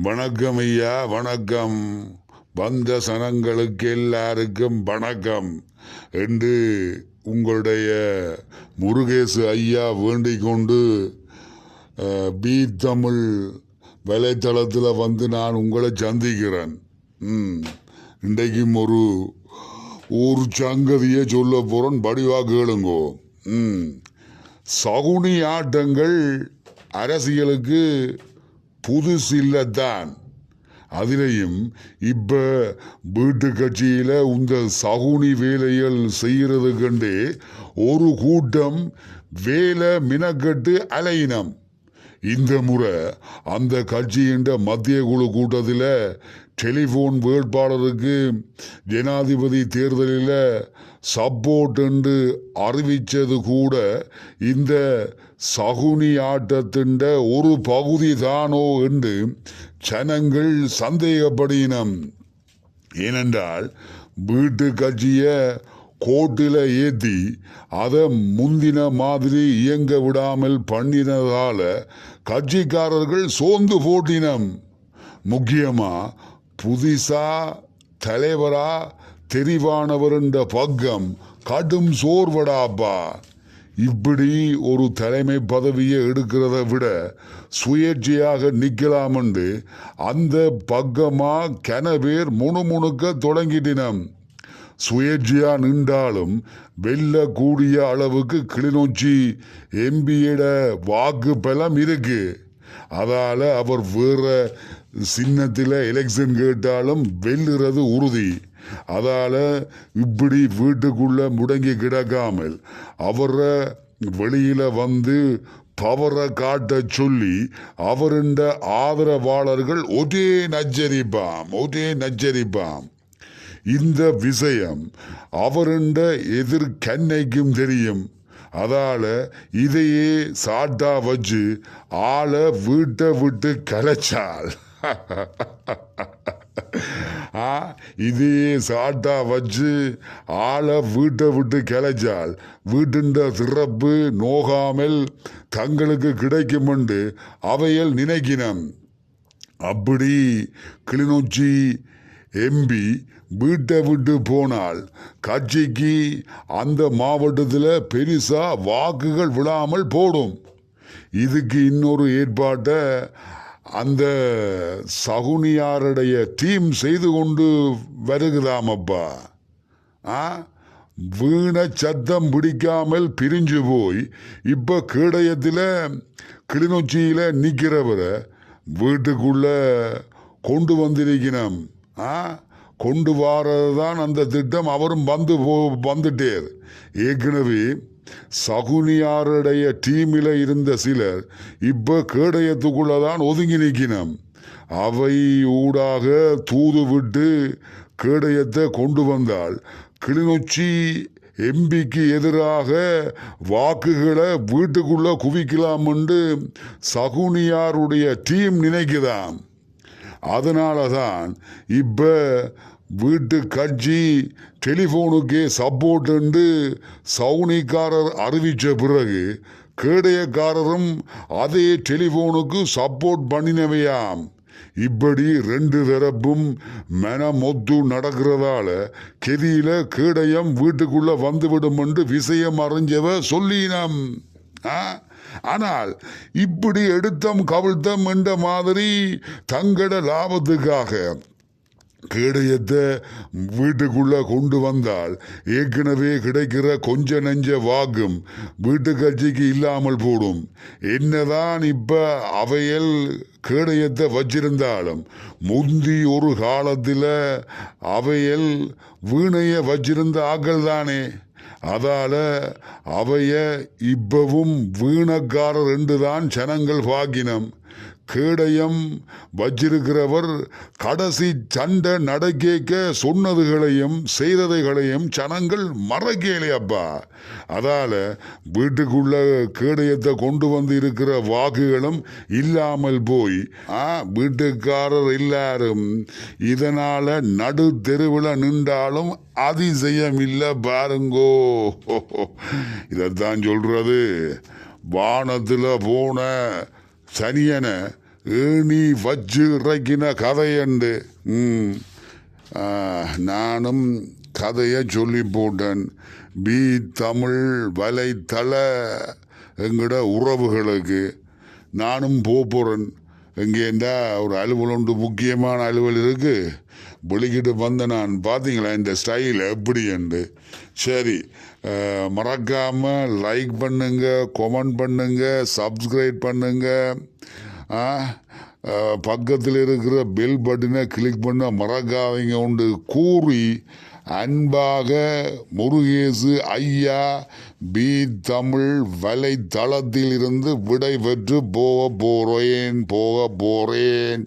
வணக்கம் ஐயா, வணக்கம். வந்த சனங்களுக்கு எல்லாருக்கும் வணக்கம் என்று உங்களுடைய முருகேசு ஐயா வேண்டிக் கொண்டு பி தமிழ் வலைத்தளத்தில் வந்து நான் உங்களை சந்திக்கிறேன். இன்றைக்கும் ஒரு சங்கதியை சொல்ல போகிறேன், படிவா கேளுங்கோ. சகுனி ஆட்டங்கள் அரசியலுக்கு புதுசு இல்லைத்தான். அதிலையும் இப்ப வீட்டு கட்சியில இந்த சகுனி வேலைகள் செய்யறது கண்டு ஒரு கூட்டம் வேலை மினக்கட்டு அலையினம். இந்த முறை அந்த கட்சியின் மத்திய குழு கூட்டத்தில் டெலிஃபோன் வேட்பாளருக்கு ஜனாதிபதி தேர்தலில் சப்போர்ட் என்று அறிவித்தது கூட இந்த சகுனி ஆட்டத்தின் ஒரு பகுதி தானோ என்று ஜனங்கள் சந்தேகப்படினம். ஏனென்றால் வீட்டு கட்சியை கோட்டில் ஏற்றி அதை முந்தின மாதிரி இயங்க விடாமல் பண்ணினதால கட்சிக்காரர்கள் சோர்ந்து போட்டினம். முக்கியமா புதுசா தலைவரா தெரிவானவர் என்ற பக்கம் கடும் சோர்வடாப்பா. இப்படி ஒரு தலைமை பதவியை எடுக்கிறத விட சுயேட்சையாக நிற்கலாம் என்று அந்த பக்கமா கன பேர் முணுமுணுக்க தொடங்கிட்டினம். சுயேட்சையா நின்றாலும் வெல்லக்கூடிய அளவுக்கு கிளிநொச்சி எம்பியிட வாக்கு பலம் இருக்கு. அதால அவர் வேற சின்னத்தில் எலெக்ஷன் கேட்டாலும் வெல்லுறது உறுதி. அதால இப்படி வீட்டுக்குள்ள முடங்கி கிடக்காமல் அவரை வெளியில வந்து பவரை காட்ட சொல்லி அவருண்ட ஆதரவாளர்கள் ஒரே நச்சரிப்பாம். இந்த விஷயம் அவருண்ட எதிர்கண்ணைக்கும் தெரியும். அதால இதையே சாட்டா வச்சு ஆளை வீட்டை விட்டு கலைச்சால் இதையே சாட்டா வச்சு ஆளை வீட்டை விட்டு கிளைச்சால் வீட்டுண்ட சிறப்பு நோகாமல் தங்களுக்கு கிடைக்கும் என்று அவையில் நினைக்கினம். அப்படி கிளிநொச்சி எம்பி வீட்டை விட்டு போனால் கட்சிக்கு அந்த மாவட்டத்தில் பெருசா வாக்குகள் விழாமல் போடும். இதுக்கு இன்னொரு ஏற்பாட்டை அந்த சகுனியாருடைய டீம் செய்து கொண்டு வருகுதாமப்பா. வீண சத்தம் பிடிக்காமல் பிரிஞ்சு போய் இப்ப கேடயத்தில் கிளிநொச்சியில நிற்கிறவரை வீட்டுக்குள்ள கொண்டு வந்திருக்கணும். கொண்டு வாரதுதான் அந்த திட்டம். அவரும் வந்துட்டேர். ஏற்கனவே சகுனியாருடைய டீமில் இருந்த சிலர் இப்ப கேடயத்துக்குள்ளதான் ஒதுங்கி நிற்கணும். அவை ஊடாக தூது விட்டு கேடயத்தை கொண்டு வந்தால் கிளிநொச்சி எம்பிக்கு எதிராக வாக்குகளை வீட்டுக்குள்ள குவிக்கலாம் என்று சகுனியாருடைய டீம் நினைக்குதாம். அதனாலதான் இப்ப வீட்டு கட்சி டெலிஃபோனுக்கே சப்போர்ட் என்று சவுனிக்காரர் அறிவிச்ச பிறகு கேடயக்காரரும் அதே டெலிஃபோனுக்கு சப்போர்ட் பண்ணினவையாம். இப்படி ரெண்டு தரப்பும் மனமொத்து நடக்கிறதால கெதியில கேடயம் வீட்டுக்குள்ள வந்துவிடும் என்று விஷயம் அறிஞ்சவ சொல்லினம். ஆனால் இப்படி எடுத்தம் கவிழ்த்தம் என்ற மாதிரி தங்கட லாபத்துக்காக கேடயத்தை வீட்டுக்குள்ள கொண்டு வந்தால் ஏற்கனவே கிடைக்கிற கொஞ்ச நெஞ்ச வாக்கும் வீட்டு கட்சிக்கு இல்லாமல் போடும். என்னதான் இப்ப அவையல் கேடயத்தை வச்சிருந்தாலும் முந்தி ஒரு காலத்தில் அவையல் வீணைய வச்சிருந்த ஆக்கள் தானே. அதால அவைய இப்பவும் வீணக்காரர் என்றுதான் ஜனங்கள் பாக்கினம். கேடயம் வச்சிருக்கிறவர் கடைசி சண்டை நடக்க சொன்னதுகளையும் செய்ததைகளையும் ஜனங்கள் மறக்கலையப்பா. அதால வீட்டுக்குள்ள கேடயத்தை கொண்டு வந்து இருக்கிற வாக்குகளும் இல்லாமல் போய் வீட்டுக்காரர் எல்லாரும் இதனால நடு தெருவில் நின்றாலும் அதிசயம் இல்லை பாருங்கோ. இதைத்தான் சொல்றது. வானத்துல போன சனியனை ஏணி வச்சு இறக்கின கதையண்டு. நானும் கதையை சொல்லி போட்டேன். பி தமிழ் வலைத்தள எங்கட உறவுகளுக்கு நானும் போகிறேன். எங்கேண்டா ஒரு அலுவல் ஒன்று, முக்கியமான அலுவல் இருக்கு, வெளிக்கிட்டு வந்த நான். பார்த்தீங்களா இந்த ஸ்டைல் எப்படி என்று? சரி, மறக்காமல் லைக் பண்ணுங்க, கமெண்ட் பண்ணுங்க, சப்ஸ்கிரைப் பண்ணுங்க. பக்கத்தில் இருக்கிற பெல் பட்டனை கிளிக் பண்ண மறக்காதீங்க உண்டு கூறி அன்பாக முருகேசு ஐயா பி தமிழ் வலைத்தளத்தில் இருந்து விடை பெற்று போக போறேன்.